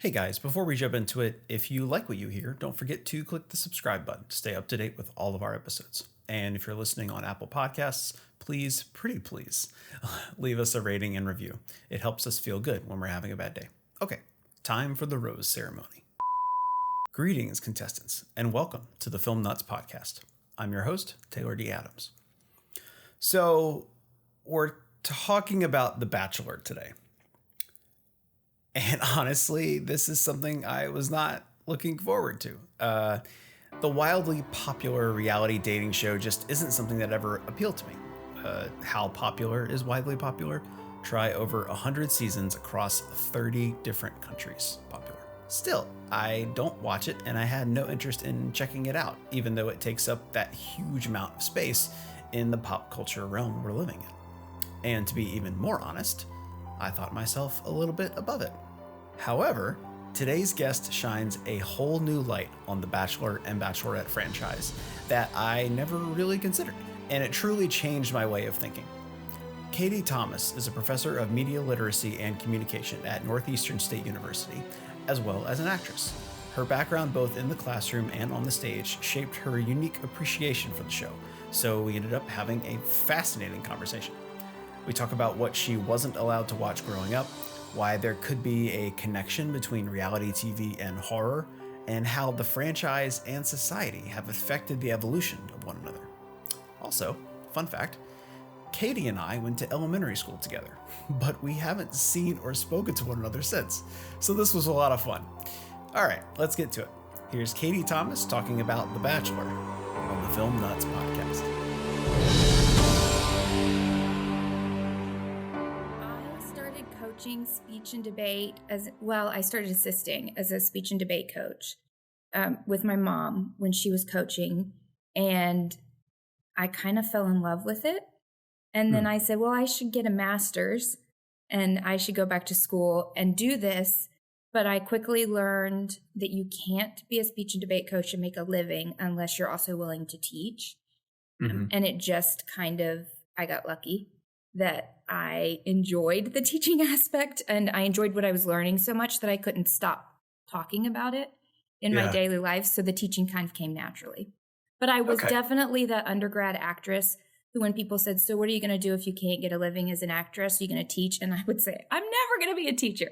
Hey guys, before we jump into it, if you like what you hear, don't forget to click the subscribe button to stay up to date with all of our episodes. And if you're listening on Apple Podcasts, please, pretty please, leave us a rating and review. It helps us feel good when we're having a bad day. Okay, time for the rose ceremony. Greetings, contestants, and welcome to the Film Nuts Podcast. I'm your host, Taylor D. Adams. So, we're talking about The Bachelor today. And honestly, this is something I was not looking forward to. The wildly popular reality dating show just isn't something that ever appealed to me. How popular is widely popular? Try over 100 seasons across 30 different countries popular. Still, I don't watch it and I had no interest in checking it out, even though it takes up that huge amount of space in the pop culture realm we're living in. And to be even more honest, I thought myself a little bit above it. However, today's guest shines a whole new light on the Bachelor and Bachelorette franchise that I never really considered, and it truly changed my way of thinking. Katie Thomas is a professor of media literacy and communication at Northeastern State University, as well as an actress. Her background both in the classroom and on the stage shaped her unique appreciation for the show, so we ended up having a fascinating conversation. We talk about what she wasn't allowed to watch growing up, why there could be a connection between reality TV and horror, and how the franchise and society have affected the evolution of one another. Also, fun fact, Katie and I went to elementary school together, but we haven't seen or spoken to one another since, so this was a lot of fun. All right, let's get to it. Here's Katie Thomas talking about The Bachelor on the Film Nuts Podcast. Speech and debate I started assisting as a speech and debate coach with my mom when she was coaching, and I kind of fell in love with it. And then I said, well, I should get a master's and I should go back to school and do this. But I quickly learned that you can't be a speech and debate coach and make a living unless you're also willing to teach. And it just I got lucky that I enjoyed the teaching aspect, and I enjoyed what I was learning so much that I couldn't stop talking about it in my daily life. So the teaching kind of came naturally. But I was definitely that undergrad actress who, when people said, so what are you going to do if you can't get a living as an actress? Are you going to teach? And I would say, I'm never going to be a teacher.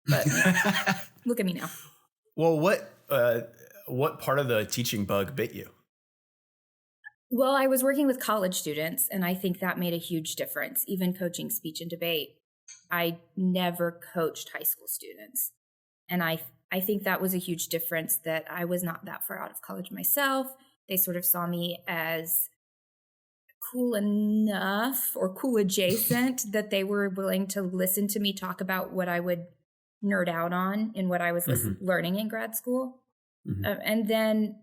But look at me now. Well, what part of the teaching bug bit you? Well, I was working with college students, and I think that made a huge difference. Even coaching speech and debate, I never coached high school students. And I think that was a huge difference, that I was not that far out of college myself. They sort of saw me as cool enough or cool adjacent that they were willing to listen to me talk about what I would nerd out on in what I was learning in grad school. And then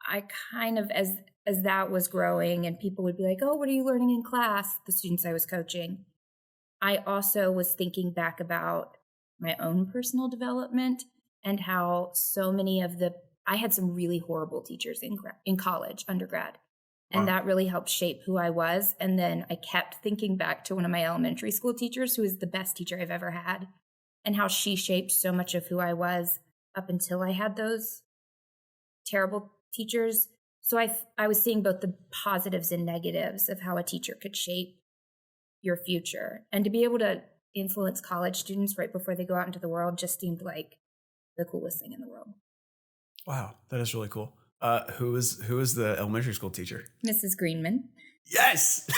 I kind of, as that was growing and people would be like, oh, what are you learning in class? The students I was coaching. I also was thinking back about my own personal development and how so many I had some really horrible teachers in college, undergrad. And that really helped shape who I was. And then I kept thinking back to one of my elementary school teachers, who is the best teacher I've ever had, and how she shaped so much of who I was up until I had those terrible teachers. So I was seeing both the positives and negatives of how a teacher could shape your future. And to be able to influence college students right before they go out into the world just seemed like the coolest thing in the world. Wow, that is really cool. Who is the elementary school teacher? Mrs. Greenman. Yes!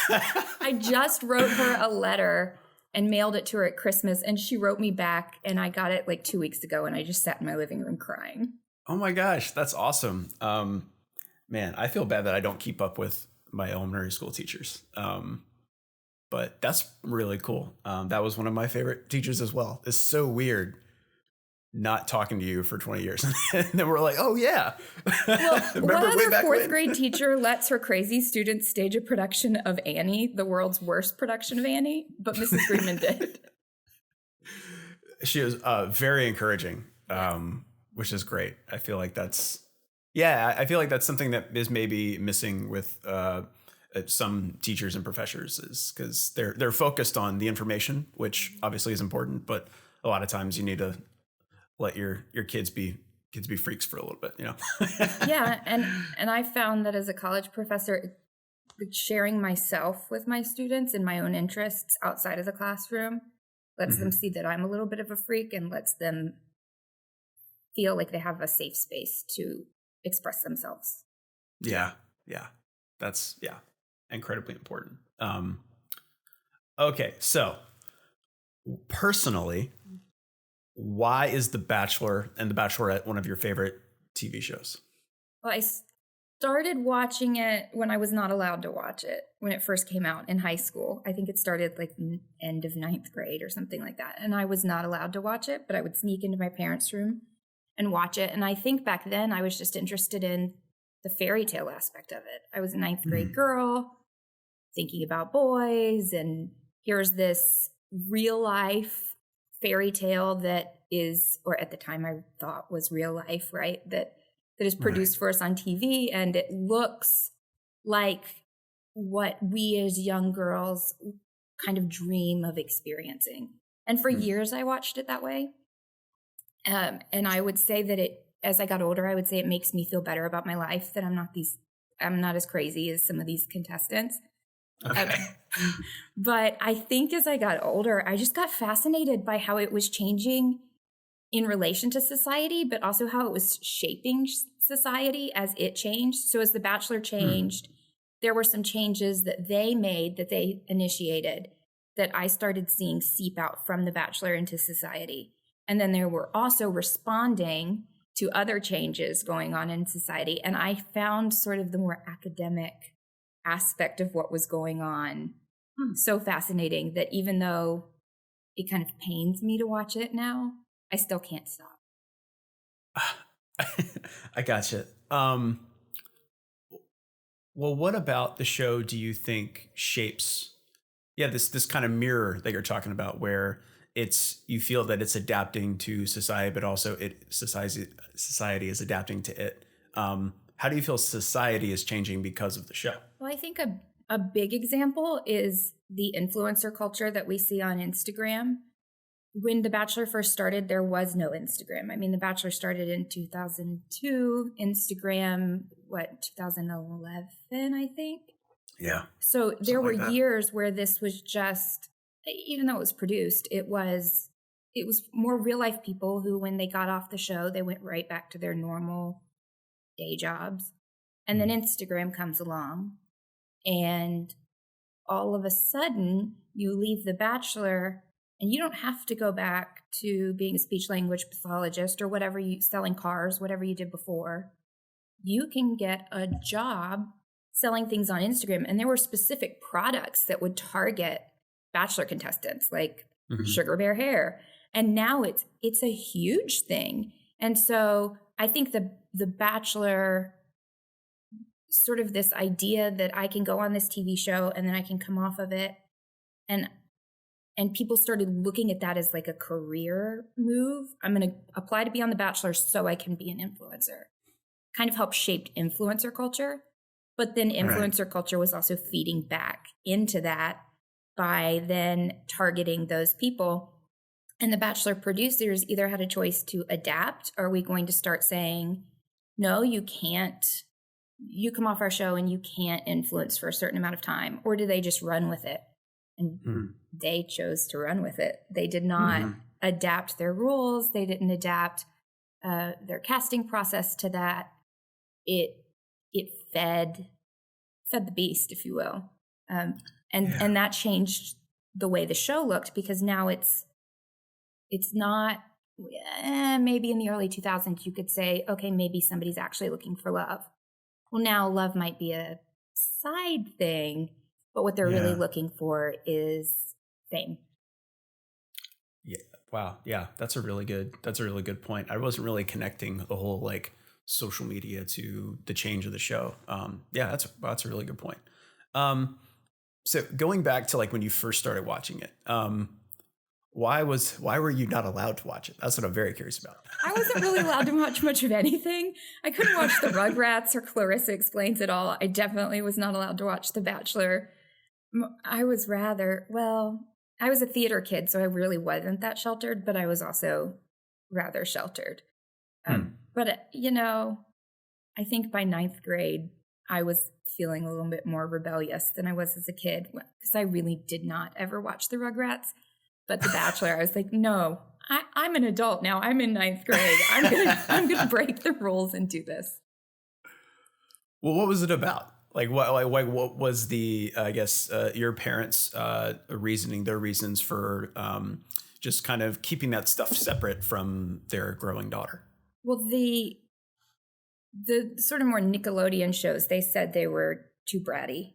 I just wrote her a letter and mailed it to her at Christmas, and she wrote me back, and I got it like 2 weeks ago, and I just sat in my living room crying. Oh my gosh, that's awesome. Man, I feel bad that I don't keep up with my elementary school teachers. But that's really cool. That was one of my favorite teachers as well. It's so weird not talking to you for 20 years. And then we're like, oh yeah. Well, what other fourth grade teacher lets her crazy students stage a production of Annie, the world's worst production of Annie? But Mrs. Greenman did. She was very encouraging, which is great. I feel like that's something that is maybe missing with some teachers and professors, is because they're focused on the information, which obviously is important, but a lot of times you need a let your kids be freaks for a little bit, you know? Yeah, and I found that as a college professor, sharing myself with my students and my own interests outside of the classroom lets them Mhm. see that I'm a little bit of a freak and lets them feel like they have a safe space to express themselves. Yeah. Yeah. That's yeah, incredibly important. Okay, so personally, why is The Bachelor and The Bachelorette one of your favorite TV shows? Well, I started watching it when I was not allowed to watch it when it first came out in high school. I think it started like end of ninth grade or something like that. And I was not allowed to watch it, but I would sneak into my parents' room and watch it. And I think back then I was just interested in the fairy tale aspect of it. I was a ninth grade Mhm. girl thinking about boys, and here's this real life fairy tale that is, or at the time I thought was real life, right? That is Right. produced for us on TV, and it looks like what we as young girls kind of dream of experiencing. And for Mm. years I watched it that way. And I would say that as I got older, I would say it makes me feel better about my life, that I'm not as crazy as some of these contestants. Um, Okay. but I think as I got older, I just got fascinated by how it was changing in relation to society, but also how it was shaping society as it changed. So as The Bachelor Hmm. changed, there were some changes that they made, that they initiated, that I started seeing seep out from The Bachelor into society. And then there were also responding to other changes going on in society. And I found sort of the more academic aspect of what was going on so fascinating that even though it kind of pains me to watch it now, I still can't stop. I gotcha. Well, what about the show do you think shapes, yeah, this kind of mirror that you're talking about, where it's you feel that it's adapting to society, but also society is adapting to it. How do you feel society is changing because of the show? Well, I think a big example is the influencer culture that we see on Instagram. When The Bachelor first started, there was no Instagram. I mean, The Bachelor started in 2002, Instagram, 2011, I think. Yeah, So there something were like that. years where this was just, even though it was produced, it was more real life people who, when they got off the show, they went right back to their normal day jobs. And then Mhm. Instagram comes along, and all of a sudden you leave The Bachelor and you don't have to go back to being a speech language pathologist or whatever you selling cars, whatever you did before. You can get a job selling things on Instagram. And there were specific products that would target Bachelor contestants, like Mhm. Sugar Bear hair. And now it's a huge thing. And so I think the Bachelor, sort of this idea that I can go on this TV show and then I can come off of it, and people started looking at that as like a career move. I'm going to apply to be on The Bachelor so I can be an influencer. Kind of helped shape influencer culture, but then Right. influencer culture was also feeding back into that by then targeting those people. And The Bachelor producers either had a choice to adapt. Are we going to start saying, no, you can't, you come off our show and you can't influence for a certain amount of time? Or do they just run with it? And Mhm. they chose to run with it. They did not Mhm. adapt their rules. They didn't adapt their casting process to that. It it fed the beast, if you will, and Yeah. that changed the way the show looked, because now it's not. Maybe in the early 2000s you could say, okay, maybe somebody's actually looking for love. Well, now love might be a side thing, but what they're really Yeah. looking for is fame. Yeah. Wow. Yeah. That's a really good point. I wasn't really connecting the whole like social media to the change of the show. Yeah, that's a really good point. Um, so going back to like when you first started watching it, why were you not allowed to watch it? That's what I'm very curious about. I wasn't really allowed to watch much of anything. I couldn't watch the Rugrats or Clarissa Explains It All. I definitely was not allowed to watch The Bachelor. I was rather, well, I was a theater kid, so I really wasn't that sheltered, but I was also rather sheltered. Hmm. But, I think by ninth grade, I was feeling a little bit more rebellious than I was as a kid because I really did not ever watch the Rugrats. But The Bachelor, I was like, no, I'm an adult now. I'm in ninth grade. I'm gonna break the rules and do this. Well, what was it about? Like what was the your parents' reasoning, their reasons for just kind of keeping that stuff separate from their growing daughter? Well, the sort of more Nickelodeon shows, they said they were too bratty.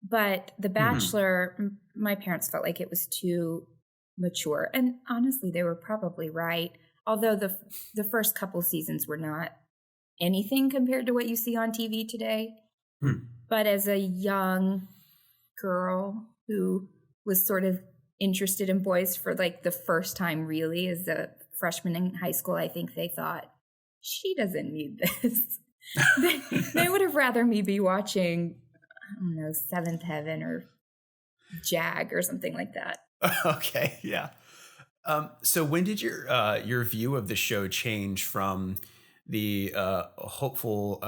But The Bachelor, my parents felt like it was too mature. And honestly, they were probably right. Although the first couple seasons were not anything compared to what you see on TV today. But as a young girl who was sort of interested in boys for like the first time, really, as a freshman in high school, I think they thought, she doesn't need this. they would have rather me be watching, I don't know, Seventh Heaven or Jag or something like that. Okay, yeah. So when did your view of the show change from the hopeful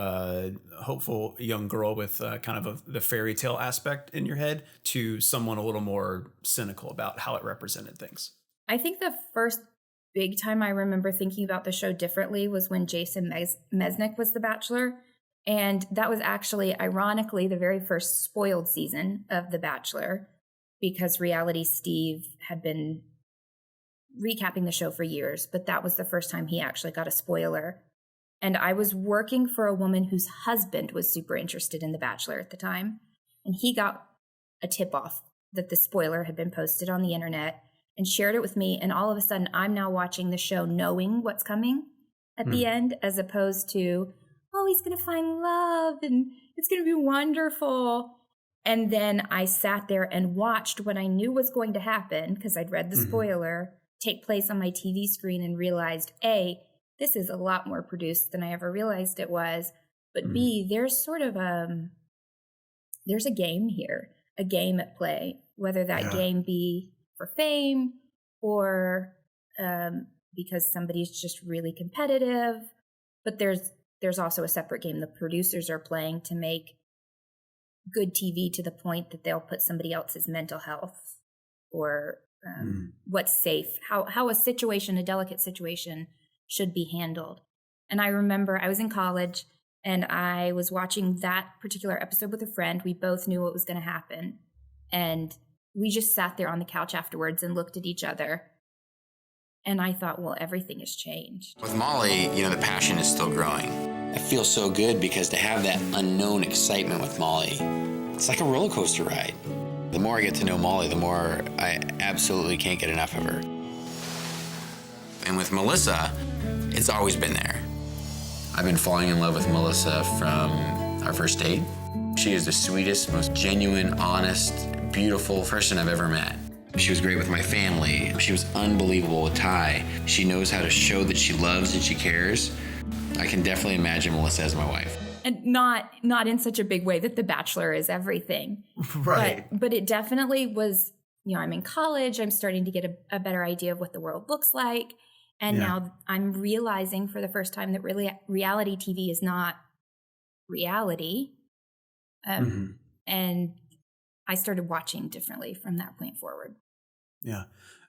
young girl with kind of the fairy tale aspect in your head to someone a little more cynical about how it represented things? I think the first big time I remember thinking about the show differently was when Jason Mesnick was The Bachelor. And that was actually, ironically, the very first spoiled season of The Bachelor, because Reality Steve had been recapping the show for years, but that was the first time he actually got a spoiler. And I was working for a woman whose husband was super interested in The Bachelor at the time. And he got a tip-off that the spoiler had been posted on the internet and shared it with me. And all of a sudden, I'm now watching the show knowing what's coming at the end, as opposed to, oh, he's going to find love and it's going to be wonderful. And then I sat there and watched what I knew was going to happen, because I'd read the spoiler, take place on my TV screen, and realized, A, this is a lot more produced than I ever realized it was. But B, there's sort of there's a game here, a game at play, whether that game be for fame or because somebody's just really competitive. But there's also a separate game the producers are playing to make good TV, to the point that they'll put somebody else's mental health or what's safe, how a situation, a delicate situation, should be handled. And I remember I was in college and I was watching that particular episode with a friend. We both knew what was going to happen. And we just sat there on the couch afterwards and looked at each other. And I thought, well, everything has changed. With Molly, the passion is still growing. It feels so good because to have that unknown excitement with Molly, it's like a roller coaster ride. The more I get to know Molly, the more I absolutely can't get enough of her. And with Melissa, it's always been there. I've been falling in love with Melissa from our first date. She is the sweetest, most genuine, honest, beautiful person I've ever met. She was great with my family. She was unbelievable with Ty. She knows how to show that she loves and she cares. I can definitely imagine Melissa as my wife. And not in such a big way that The Bachelor is everything. Right. But it definitely was, I'm in college. I'm starting to get a better idea of what the world looks like. And now I'm realizing for the first time that really reality TV is not reality. And I started watching differently from that point forward. Yeah.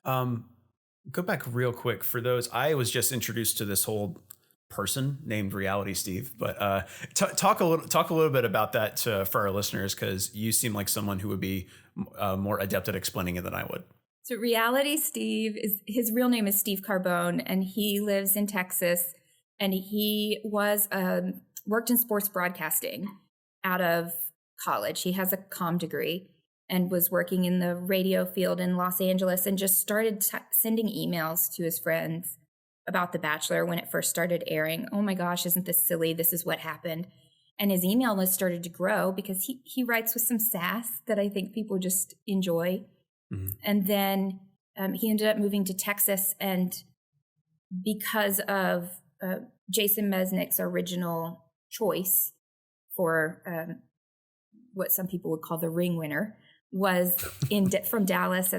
Go back real quick for those. I was just introduced to this whole person named Reality Steve, but talk a little bit about that for our listeners, because you seem like someone who would be more adept at explaining it than I would. So Reality Steve, his real name is Steve Carbone, and he lives in Texas, and he was worked in sports broadcasting out of college. He has a comm degree and was working in the radio field in Los Angeles, and just started sending emails to his friends about The Bachelor when it first started airing. Oh my gosh, isn't this silly? This is what happened. And his email list started to grow because he writes with some sass that I think people just enjoy. And then he ended up moving to Texas, and because of Jason Mesnick's original choice for what some people would call the ring winner was from Dallas,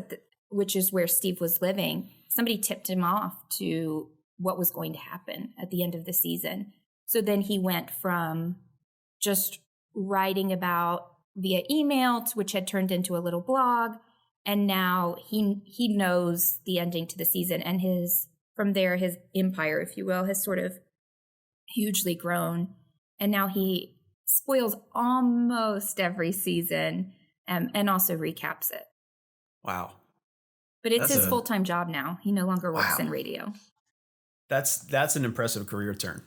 which is where Steve was living. Somebody tipped him off to what was going to happen at the end of the season. So then he went from just writing about via email, which had turned into a little blog. And now he knows the ending to the season, and from there, his empire, if you will, has sort of hugely grown. And now he spoils almost every season, and also recaps it. Wow. But it's his full-time job now. He no longer works in radio. That's an impressive career turn.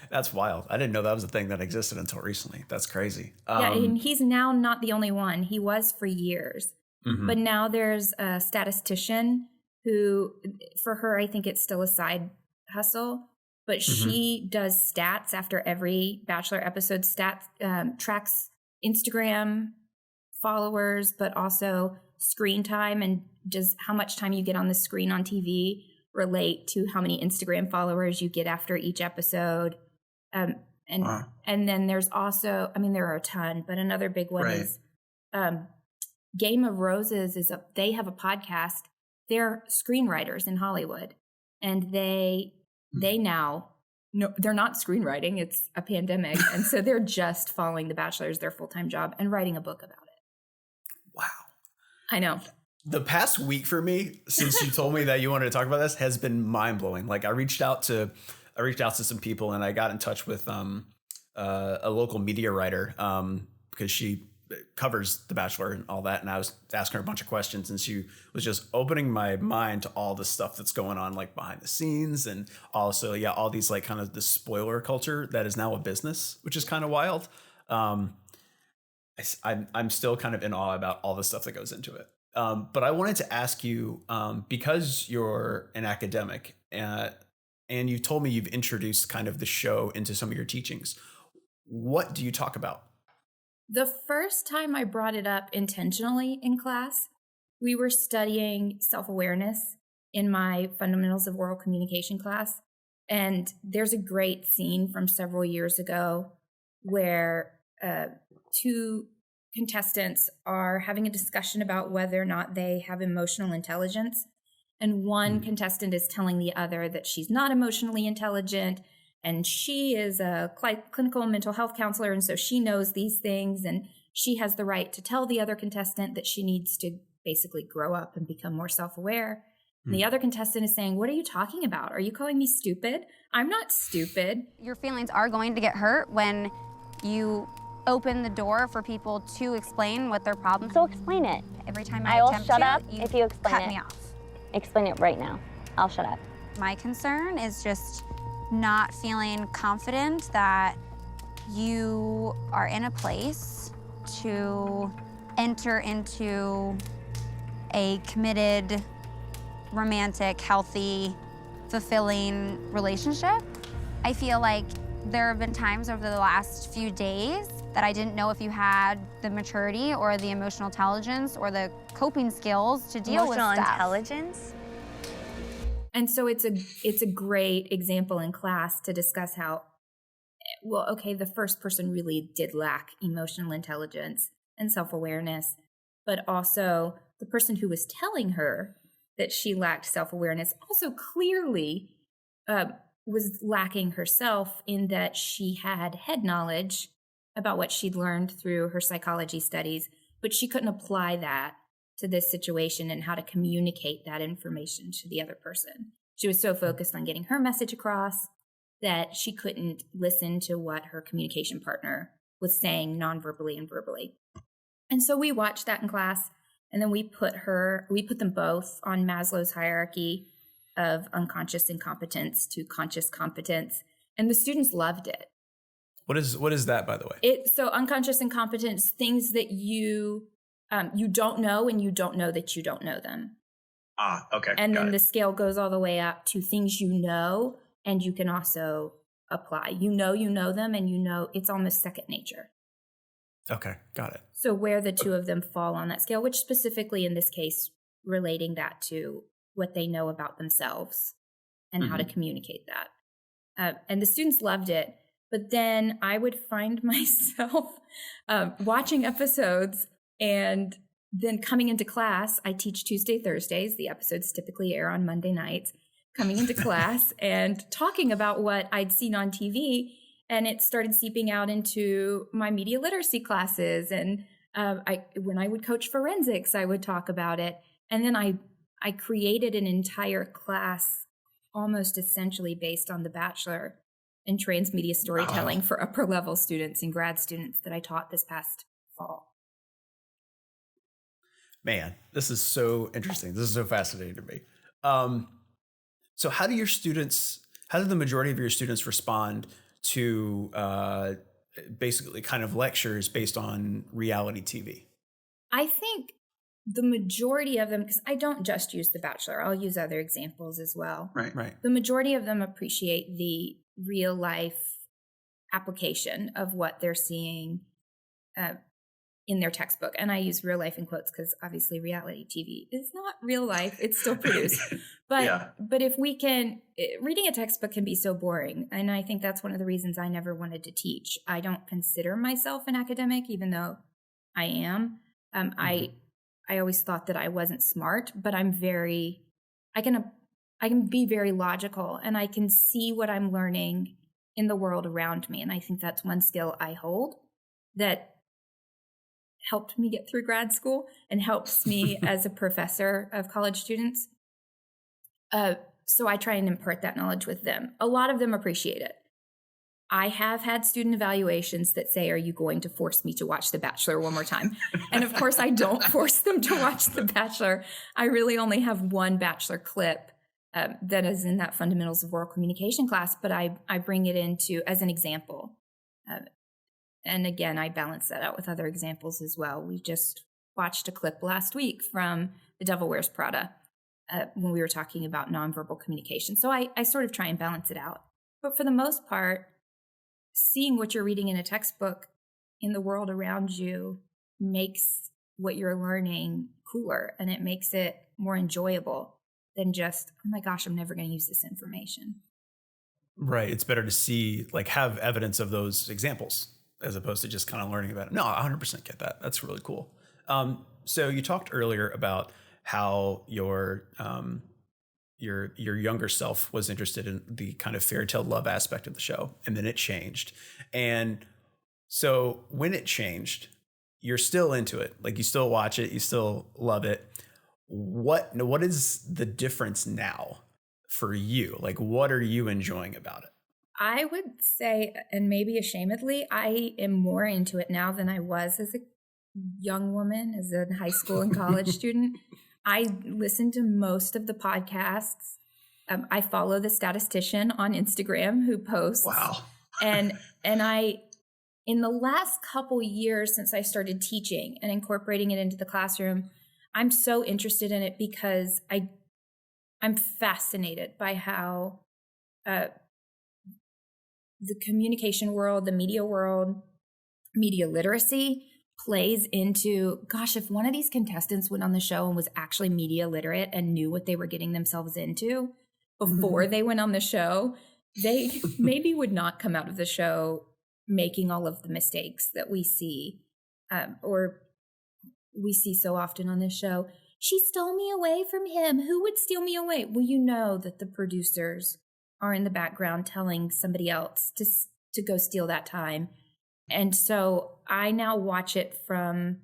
That's wild. I didn't know that was a thing that existed until recently. That's crazy. Yeah, and he's now not the only one. He was for years. Mm-hmm. But now there's a statistician who, for her, I think it's still a side hustle, but she does stats after every Bachelor episode. Tracks Instagram followers, but also screen time, and does how much time you get on the screen on TV relate to how many Instagram followers you get after each episode. And then there's also, I mean, there are a ton, but another big one is Game of Roses they have a podcast. They're screenwriters in Hollywood, and they now, no, they're not screenwriting. It's a pandemic. And so they're just following The Bachelor as their full-time job and writing a book about it. Wow. I know. The past week for me, since you told me that you wanted to talk about this, has been mind blowing. Like I reached out to some people, and I got in touch with a local media writer because she covers The Bachelor and all that. And I was asking her a bunch of questions, and she was just opening my mind to all the stuff that's going on, like behind the scenes, and also, all these like kind of the spoiler culture that is now a business, which is kind of wild. I'm still kind of in awe about all the stuff that goes into it. But I wanted to ask you, because you're an academic and you told me you've introduced kind of the show into some of your teachings, what do you talk about? The first time I brought it up intentionally in class, we were studying self-awareness in my Fundamentals of Oral Communication class. And there's a great scene from several years ago where two contestants are having a discussion about whether or not they have emotional intelligence. And one contestant is telling the other that she's not emotionally intelligent, and she is a clinical mental health counselor, and so she knows these things, and she has the right to tell the other contestant that she needs to basically grow up and become more self-aware. And the other contestant is saying, "What are you talking about? Are you calling me stupid? I'm not stupid." Your feelings are going to get hurt when you open the door for people to explain what their problems are. So explain it. Every time I will attempt shut to, up if you explain cut it. me off. Explain it right now. I'll shut up. My concern is just not feeling confident that you are in a place to enter into a committed, romantic, healthy, fulfilling relationship. I feel like there have been times over the last few days that I didn't know if you had the maturity or the emotional intelligence or the coping skills to deal with stuff. Emotional intelligence? And so it's a great example in class to discuss how, well, okay, the first person really did lack emotional intelligence and self-awareness, but also the person who was telling her that she lacked self-awareness also clearly was lacking herself, in that she had head knowledge about what she'd learned through her psychology studies, but she couldn't apply that to this situation and how to communicate that information to the other person. She was so focused on getting her message across that she couldn't listen to what her communication partner was saying non-verbally and verbally. And so we watched that in class, and then we put them both on Maslow's hierarchy of unconscious incompetence to conscious competence, and the students loved it. What is that, by the way? So unconscious incompetence, things that you don't know, and you don't know that you don't know them. Okay. And then the scale goes all the way up to things you know, and you can also apply. You know them, and you know it's almost second nature. Okay, got it. So where the two of them fall on that scale, which specifically in this case, relating that to what they know about themselves and how to communicate that. And the students loved it. But then I would find myself watching episodes, and then coming into class. I teach Tuesday, Thursdays. The episodes typically air on Monday nights. coming into class and talking about what I'd seen on TV. And it started seeping out into my media literacy classes. And when I would coach forensics, I would talk about it. And then I created an entire class almost essentially based on The Bachelor and transmedia storytelling for upper level students and grad students that I taught this past fall. Man, this is so interesting. This is so fascinating to me. So how do the majority of your students respond to basically kind of lectures based on reality TV? I think the majority of them, because I don't just use The Bachelor, I'll use other examples as well. Right. The majority of them appreciate the real life application of what they're seeing in their textbook. And I use real life in quotes because obviously reality TV is not real life. It's still produced. But if we can, reading a textbook can be so boring. And I think that's one of the reasons I never wanted to teach. I don't consider myself an academic, even though I am. I always thought that I wasn't smart, but I can be very logical, and I can see what I'm learning in the world around me. And I think that's one skill I hold that helped me get through grad school and helps me as a professor of college students. So I try and impart that knowledge with them. A lot of them appreciate it. I have had student evaluations that say, are you going to force me to watch The Bachelor one more time? And of course, I don't force them to watch The Bachelor. I really only have one Bachelor clip that is in that Fundamentals of Oral Communication class, but I bring it into as an example. And again, I balance that out with other examples as well. We just watched a clip last week from The Devil Wears Prada when we were talking about nonverbal communication. So I sort of try and balance it out. But for the most part, seeing what you're reading in a textbook in the world around you makes what you're learning cooler, and it makes it more enjoyable than just, oh my gosh, I'm never going to use this information. Right. It's better to see, like, have evidence of those examples as opposed to just kind of learning about it. No, I 100% get that. That's really cool. So you talked earlier about how your younger self was interested in the kind of fairy tale love aspect of the show, and then it changed. And so when it changed, you're still into it. Like, you still watch it, you still love it. What is the difference now for you? Like, what are you enjoying about it? I would say, and maybe ashamedly, I am more into it now than I was as a young woman, as a high school and college student. I listen to most of the podcasts. I follow the statistician on Instagram who posts. Wow. and I, in the last couple years since I started teaching and incorporating it into the classroom, I'm so interested in it because I'm fascinated by how the communication world, the media world, media literacy plays into, gosh, if one of these contestants went on the show and was actually media literate and knew what they were getting themselves into before they went on the show, they maybe would not come out of the show making all of the mistakes that we see, or we see so often on this show. She stole me away from him. Who would steal me away? Well, you know that the producers are in the background telling somebody else to go steal that time. And so I now watch it I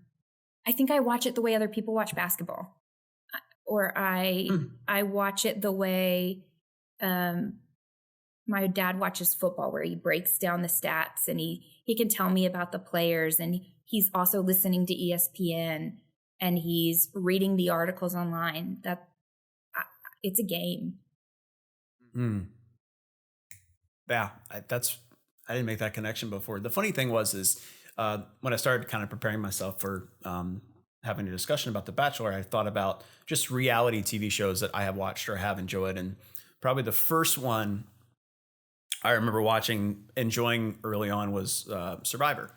think I watch it the way other people watch basketball, or I watch it the way my dad watches football, where he breaks down the stats and he can tell me about the players, and he's also listening to ESPN and he's reading the articles online. It's a game. Yeah, I didn't make that connection before. The funny thing is when I started kind of preparing myself for having a discussion about The Bachelor, I thought about just reality TV shows that I have watched or have enjoyed. And probably the first one I remember enjoying early on was Survivor.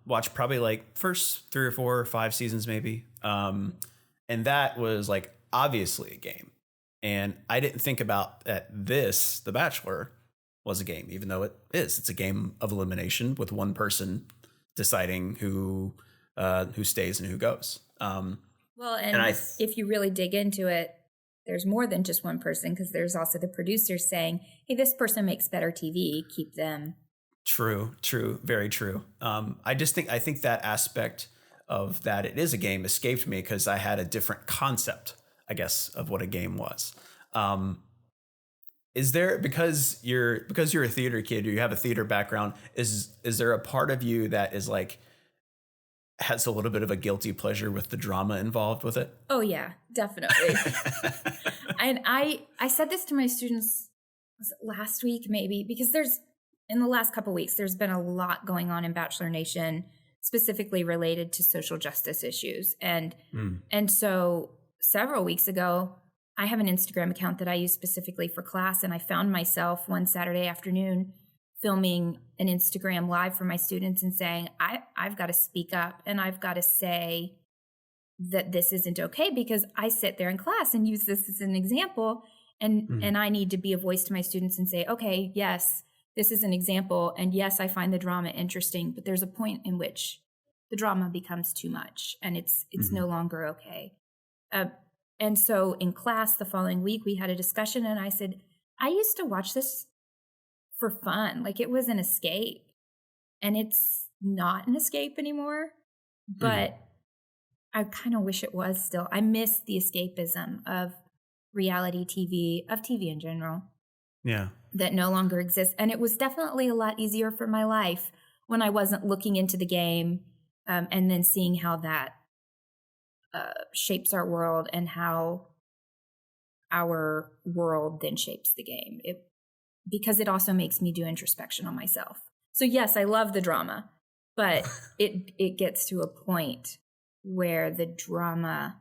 Watched probably like first 3 or 4 or 5 seasons maybe. And that was like obviously a game. And I didn't think about that The Bachelor was a game, even though it is. It's a game of elimination with one person deciding who stays and who goes. Well, and if you really dig into it, there's more than just one person, because there's also the producers saying, hey, this person makes better TV, keep them. True, very true. I think that aspect of that it is a game escaped me because I had a different concept, I guess, of what a game was. Is there, because you're a theater kid, or you have a theater background, is there a part of you that is like has a little bit of a guilty pleasure with the drama involved with it? Oh yeah, definitely. And I said this to my students, was it last week maybe, because in the last couple of weeks, there's been a lot going on in Bachelor Nation, specifically related to social justice issues. And so several weeks ago, I have an Instagram account that I use specifically for class. And I found myself one Saturday afternoon filming an Instagram live for my students and saying, I've got to speak up and I've got to say that this isn't okay, because I sit there in class and use this as an example. And I need to be a voice to my students and say, okay, yes, this is an example. And yes, I find the drama interesting, but there's a point in which the drama becomes too much and it's no longer okay. And so in class the following week, we had a discussion and I said, I used to watch this for fun. Like, it was an escape, and it's not an escape anymore, but I kind of wish it was still. I miss the escapism of reality TV, of TV in general. Yeah. That no longer exists. And it was definitely a lot easier for my life when I wasn't looking into the game, and then seeing how that shapes our world and how our world then shapes the game. Because it also makes me do introspection on myself. So yes, I love the drama, but it gets to a point where the drama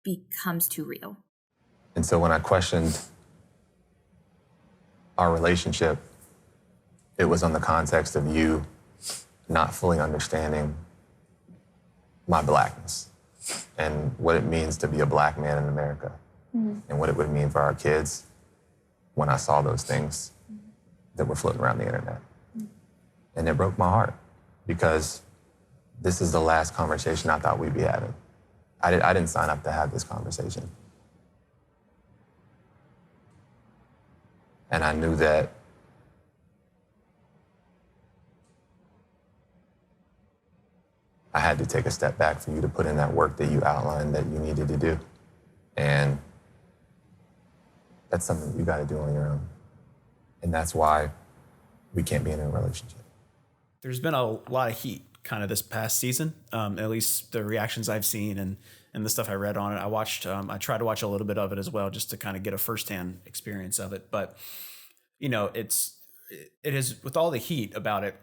becomes too real. And so when I questioned our relationship, it was on the context of you not fully understanding my blackness and what it means to be a black man in America, and what it would mean for our kids when I saw those things that were floating around the internet. And it broke my heart, because this is the last conversation I thought we'd be having. I didn't sign up to have this conversation. And I knew that I had to take a step back for you to put in that work that you outlined that you needed to do. And that's something you gotta do on your own. And that's why we can't be in a relationship. There's been a lot of heat kind of this past season, at least the reactions I've seen and the stuff I read on it. I tried to watch a little bit of it as well, just to kind of get a firsthand experience of it. But, you know, it is, with all the heat about it,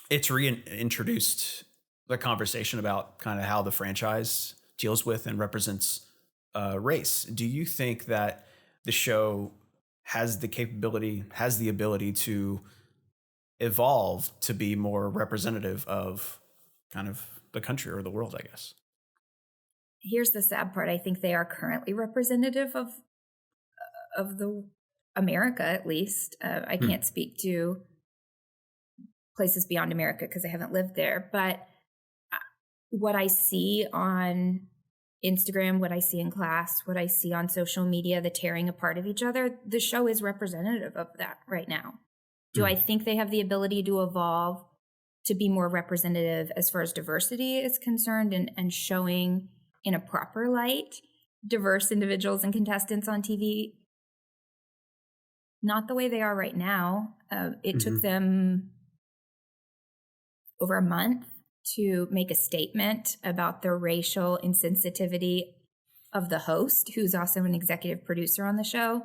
it's reintroduced the conversation about kind of how the franchise deals with and represents race. Do you think that the show has the ability to evolve to be more representative of kind of the country or the world, I guess? Here's the sad part. I think they are currently representative of the America, at least. I can't speak to places beyond America because I haven't lived there. But what I see on Instagram, what I see in class, what I see on social media, the tearing apart of each other, the show is representative of that right now. Do I think they have the ability to evolve to be more representative as far as diversity is concerned, and showing in a proper light diverse individuals and contestants on TV? Not the way they are right now. It took them over a month to make a statement about the racial insensitivity of the host, who's also an executive producer on the show.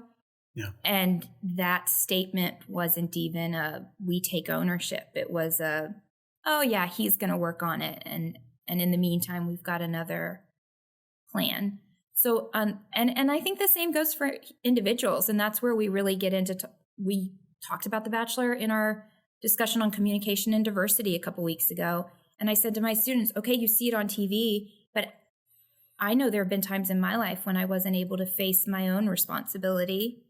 Yeah. And that statement wasn't even a, we take ownership. It was a, oh yeah, he's going to work on it. And in the meantime, we've got another plan. So, and I think the same goes for individuals. And that's where we really get into, we talked about The Bachelor in our discussion on communication and diversity a couple weeks ago. And I said to my students, okay, you see it on TV, but I know there have been times in my life when I wasn't able to face my own responsibility,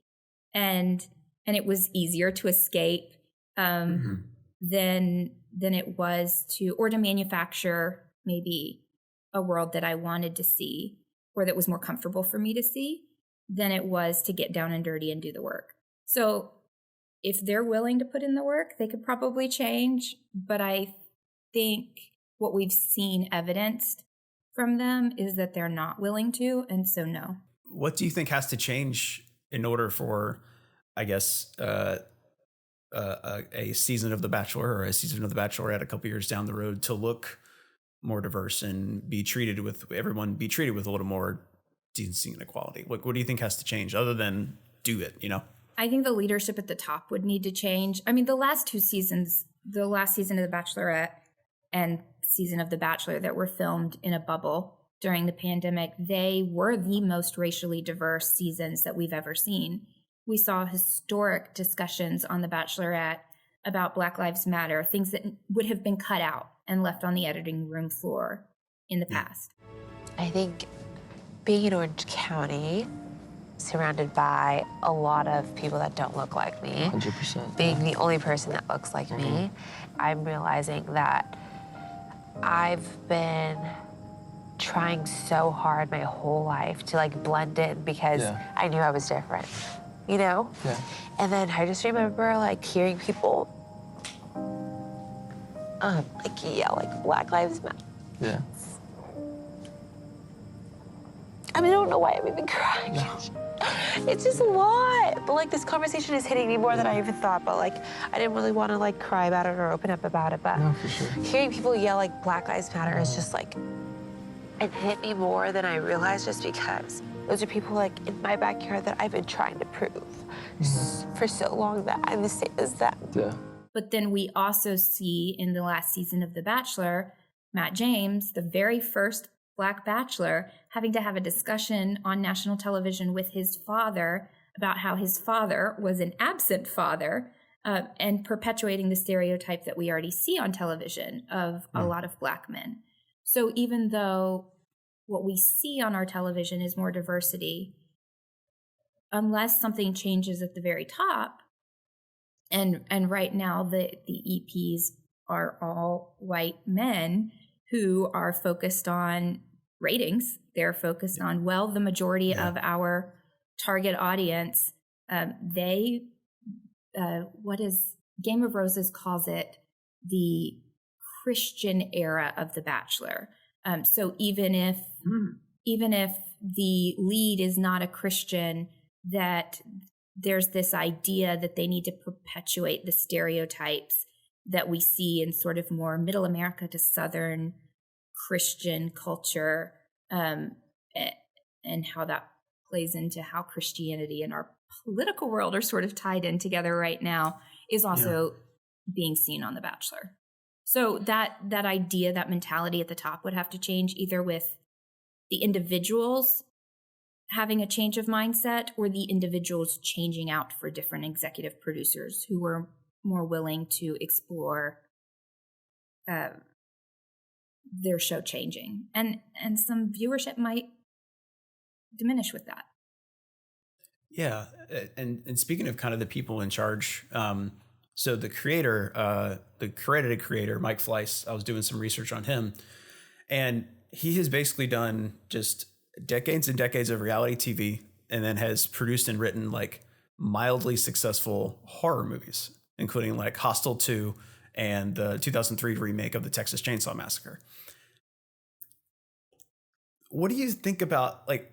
and it was easier to escape than it was to, or to manufacture maybe a world that I wanted to see, or that was more comfortable for me to see than it was to get down and dirty and do the work. So if they're willing to put in the work, they could probably change. But I think what we've seen evidenced from them is that they're not willing to. And so, no. What do you think has to change in order for, I guess, a season of The Bachelor or a season of The Bachelorette a couple years down the road to look more diverse and be treated with a little more decency and equality? What do you think has to change other than do it, I think the leadership at the top would need to change. I mean, the last season of The Bachelorette and season of The Bachelor that were filmed in a bubble during the pandemic, they were the most racially diverse seasons that we've ever seen. We saw historic discussions on The Bachelorette about Black Lives Matter, things that would have been cut out and left on the editing room floor in the past. I think being in Orange County, surrounded by a lot of people that don't look like me, 100%. being the only person that looks like me, I'm realizing that I've been trying so hard my whole life to like blend in because I knew I was different, Yeah. And then I just remember like hearing people like yell like Black Lives Matter. Yeah. I mean, I don't know why I'm even crying. No. It's just a lot. But like this conversation is hitting me more than I even thought. But like I didn't really want to like cry about it or open up about it. But no, for sure. Hearing people yell like Black Lives Matter is just like, it hit me more than I realized, just because those are people like in my backyard that I've been trying to prove for so long that I'm the same as them. Yeah. But then we also see in the last season of The Bachelor, Matt James, the very first Black Bachelor, having to have a discussion on national television with his father about how his father was an absent father, and perpetuating the stereotype that we already see on television of a lot of Black men. So even though what we see on our television is more diversity, unless something changes at the very top, and right now the EPs are all white men who are focused on ratings. They're focused on, well, the majority of our target audience, what is Game of Roses calls it the Christian era of The Bachelor. So even if the lead is not a Christian, that there's this idea that they need to perpetuate the stereotypes that we see in sort of more middle America to Southern Christian culture, and how that plays into how Christianity and our political world are sort of tied in together right now is also being seen on The Bachelor. So that idea, that mentality at the top would have to change, either with the individuals having a change of mindset or the individuals changing out for different executive producers who were more willing to explore their show changing. And some viewership might diminish with that. Yeah. And speaking of kind of the people in charge, so the creator, the credited creator, Mike Fleiss, I was doing some research on him, and he has basically done just decades and decades of reality TV, and then has produced and written like mildly successful horror movies, including like Hostel 2 and the 2003 remake of the Texas Chainsaw Massacre. What do you think about, like,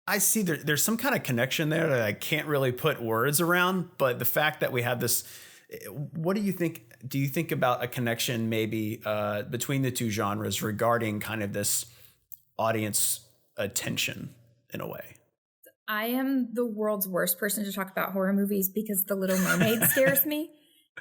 I see there's some kind of connection there that I can't really put words around, but the fact that we have this, what do you think? Do you think about a connection maybe between the two genres regarding kind of this audience attention in a way? I am the world's worst person to talk about horror movies because The Little Mermaid scares me.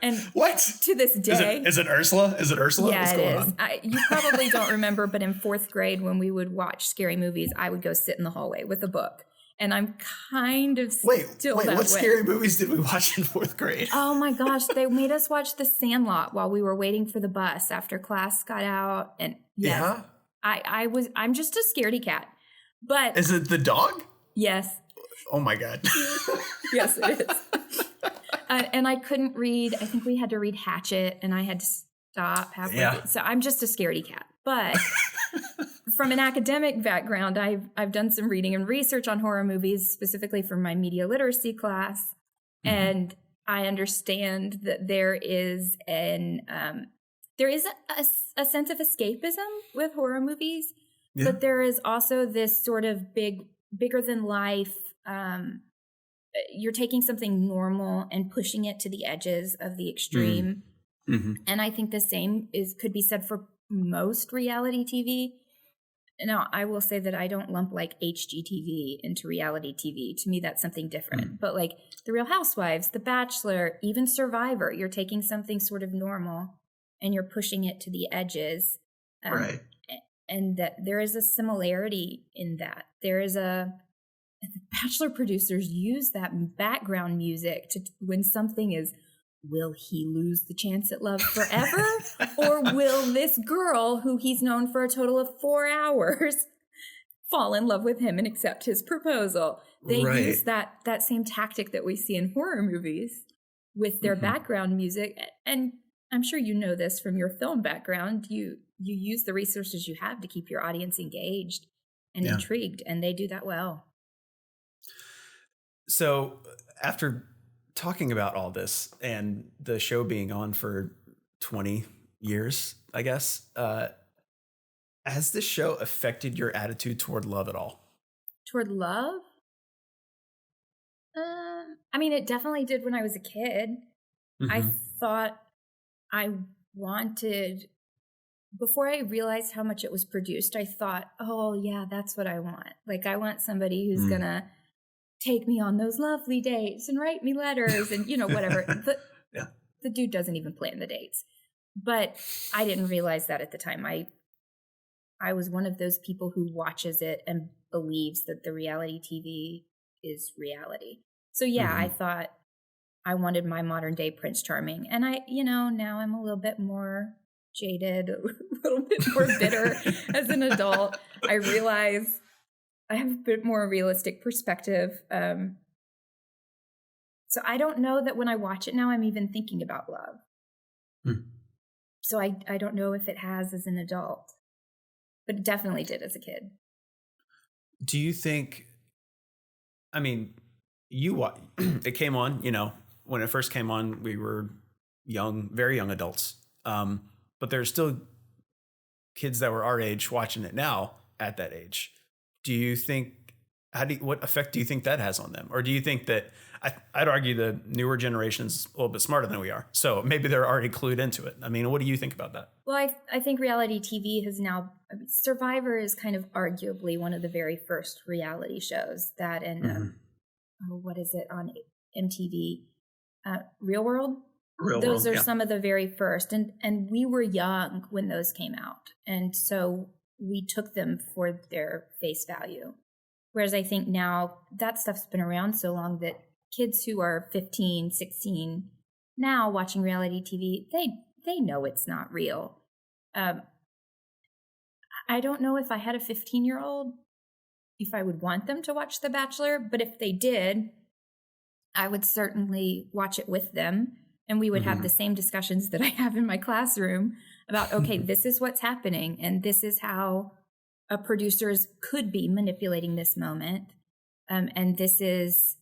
And what? To this day. Is it Ursula? Is it Ursula? Yeah, What's going on? You probably don't remember, but in 4th grade, when we would watch scary movies, I would go sit in the hallway with a book. And I'm kind of still that way. What scary movies did we watch in 4th grade? Oh my gosh, they made us watch The Sandlot while we were waiting for the bus after class got out. And yes, I'm just a scaredy cat. But is it the dog? Yes. Oh my God. Yes, it is. And I couldn't read. I think we had to read Hatchet, and I had to stop halfway. Yeah. So I'm just a scaredy cat. But from an academic background, I've done some reading and research on horror movies, specifically for my media literacy class. And I understand that there is a sense of escapism with horror movies, but there is also this sort of bigger than life. You're taking something normal and pushing it to the edges of the extreme. And I think the same could be said for most reality TV. Now, I will say that I don't lump like HGTV into reality TV. To me, that's something different. But like The Real Housewives, The Bachelor, even Survivor, you're taking something sort of normal and you're pushing it to the edges. Right. And that there is a similarity in that. The Bachelor producers use that background music when something is, will he lose the chance at love forever? Or will this girl, who he's known for a total of 4 hours, fall in love with him and accept his proposal? They use that same tactic that we see in horror movies with their background music. And I'm sure you know this from your film background. You use the resources you have to keep your audience engaged and intrigued, and they do that well. So after talking about all this and the show being on for 20 years, I guess, has this show affected your attitude toward love at all? Toward love? I mean, it definitely did when I was a kid. I thought I wanted, before I realized how much it was produced, I thought, oh yeah, that's what I want. Like, I want somebody who's gonna take me on those lovely dates and write me letters and, whatever. The dude doesn't even plan the dates. But I didn't realize that at the time. I was one of those people who watches it and believes that the reality TV is reality. So yeah, I thought I wanted my modern day Prince Charming. And now I'm a little bit more jaded, a little bit more bitter as an adult. I realize I have a bit more realistic perspective. So I don't know that when I watch it now, I'm even thinking about love. So I don't know if it has as an adult, but it definitely did as a kid. Do you think, I mean, it came on, when it first came on, we were young, very young adults. But there's still kids that were our age watching it now at that age. Do you think, what effect do you think that has on them? Or do you think that, I'd argue the newer generation's a little bit smarter than we are. So maybe they're already clued into it. I mean, what do you think about that? Well, I think reality TV has now, Survivor is kind of arguably one of the very first reality shows that, and what is it on MTV? Real World? Those are some of the very first. And we were young when those came out. And so we took them for their face value. Whereas I think now that stuff's been around so long that kids who are 15, 16 now watching reality TV, they know it's not real. I don't know if I had a 15-year-old, if I would want them to watch The Bachelor, but if they did, I would certainly watch it with them. And we would have the same discussions that I have in my classroom about, okay, this is what's happening. And this is how producers could be manipulating this moment. And this is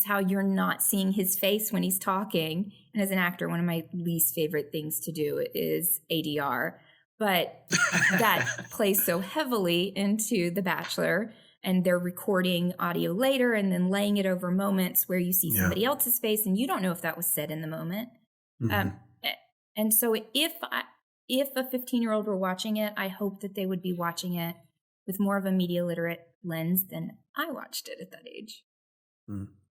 how you're not seeing his face when he's talking. And as an actor, one of my least favorite things to do is ADR. But that plays so heavily into The Bachelor. And they're recording audio later and then laying it over moments where you see somebody else's face and you don't know if that was said in the moment. And so if a 15-year-old were watching it, I hope that they would be watching it with more of a media literate lens than I watched it at that age.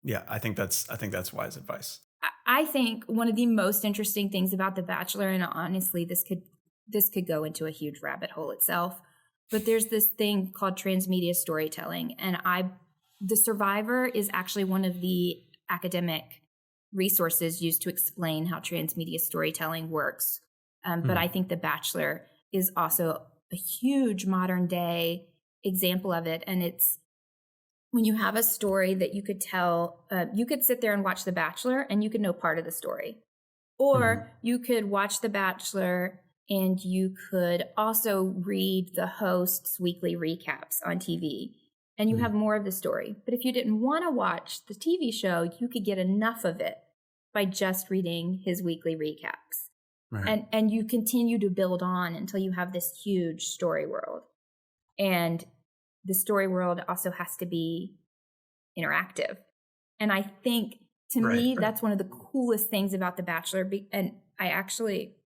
Yeah, I think that's wise advice. I think one of the most interesting things about The Bachelor, and honestly, this could go into a huge rabbit hole itself, but there's this thing called transmedia storytelling. And The Survivor is actually one of the academic resources used to explain how transmedia storytelling works. But I think The Bachelor is also a huge modern day example of it. And it's when you have a story that you could tell, you could sit there and watch The Bachelor and you could know part of the story. Or you could watch The Bachelor and you could also read the host's weekly recaps on TV, and you have more of the story. But if you didn't want to watch the TV show, you could get enough of it by just reading his weekly recaps. Right. And you continue to build on until you have this huge story world. And the story world also has to be interactive. And I think, to me, that's one of the coolest things about The Bachelor. And I actually,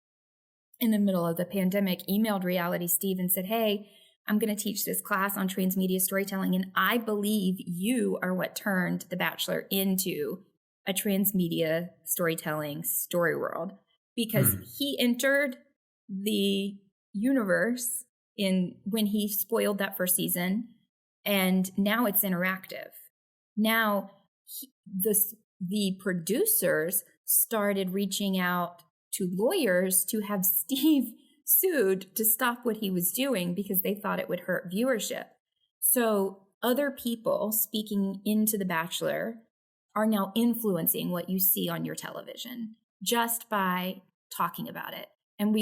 in the middle of the pandemic, emailed Reality Steve and said, hey, I'm going to teach this class on transmedia storytelling, and I believe you are what turned The Bachelor into a transmedia storytelling story world, because he entered the universe when he spoiled that first season, and now it's interactive. Now the producers started reaching out to lawyers to have Steve sued to stop what he was doing because they thought it would hurt viewership. So other people speaking into The Bachelor are now influencing what you see on your television just by talking about it. And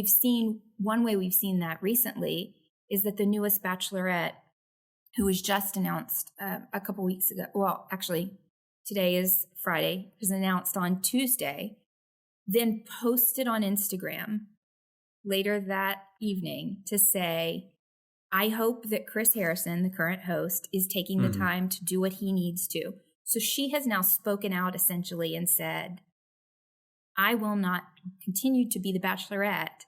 one way we've seen that recently is that the newest Bachelorette, who was just announced a couple weeks ago, well, actually, today is Friday, was announced on Tuesday, then posted on Instagram later that evening to say, I hope that Chris Harrison, the current host, is taking the time to do what he needs to. So she has now spoken out essentially and said, I will not continue to be the Bachelorette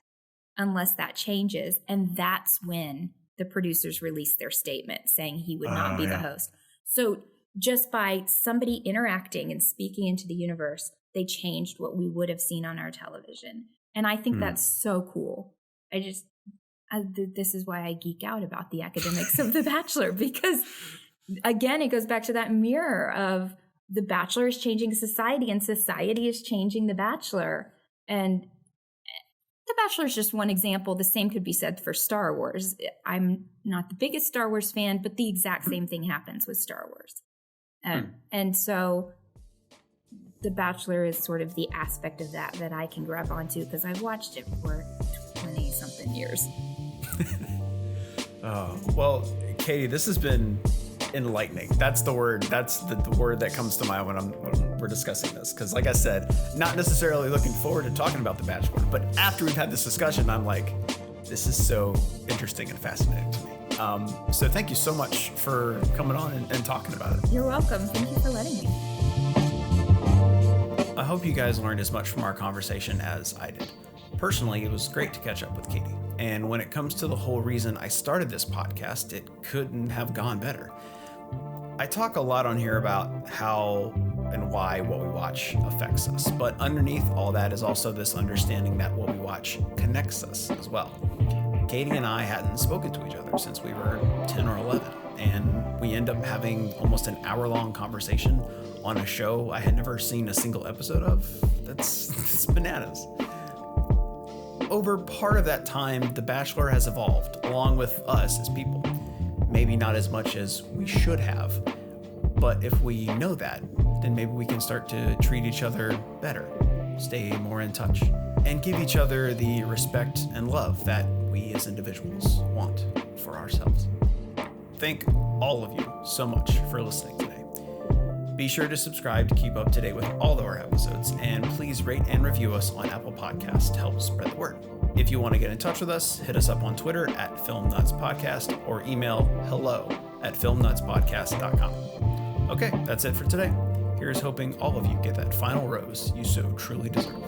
unless that changes. And that's when the producers released their statement saying he would not be the host. So just by somebody interacting and speaking into the universe, they changed what we would have seen on our television. And I think that's so cool. This is why I geek out about the academics of The Bachelor, because again, it goes back to that mirror of The Bachelor is changing society and society is changing The Bachelor. And The Bachelor is just one example. The same could be said for Star Wars. I'm not the biggest Star Wars fan, but the exact same thing happens with Star Wars. And so The Bachelor is sort of the aspect of that I can grab onto because I've watched it for 20-something years. Well, Katie, this has been enlightening. That's the word. That's the word that comes to mind when we're discussing this. Because like I said, not necessarily looking forward to talking about The Bachelor, but after we've had this discussion, I'm like, this is so interesting and fascinating to me. So thank you so much for coming on and talking about it. You're welcome. Thank you for letting me. I hope you guys learned as much from our conversation as I did. Personally, it was great to catch up with Katie. And when it comes to the whole reason I started this podcast, it couldn't have gone better. I talk a lot on here about how and why what we watch affects us, but underneath all that is also this understanding that what we watch connects us as well. Katie and I hadn't spoken to each other since we were 10 or 11, and we end up having almost an hour-long conversation on a show I had never seen a single episode of. That's bananas. Over part of that time, The Bachelor has evolved, along with us as people. Maybe not as much as we should have, but if we know that, then maybe we can start to treat each other better, stay more in touch, and give each other the respect and love that we as individuals want for ourselves. Thank all of you so much for listening today. Be sure to subscribe to keep up to date with all of our episodes, and please rate and review us on Apple Podcasts to help spread the word. If you want to get in touch with us, hit us up on Twitter at FilmNutsPodcast or email hello@filmnutspodcast.com. Okay, that's it for today. Here's hoping all of you get that final rose you so truly deserve.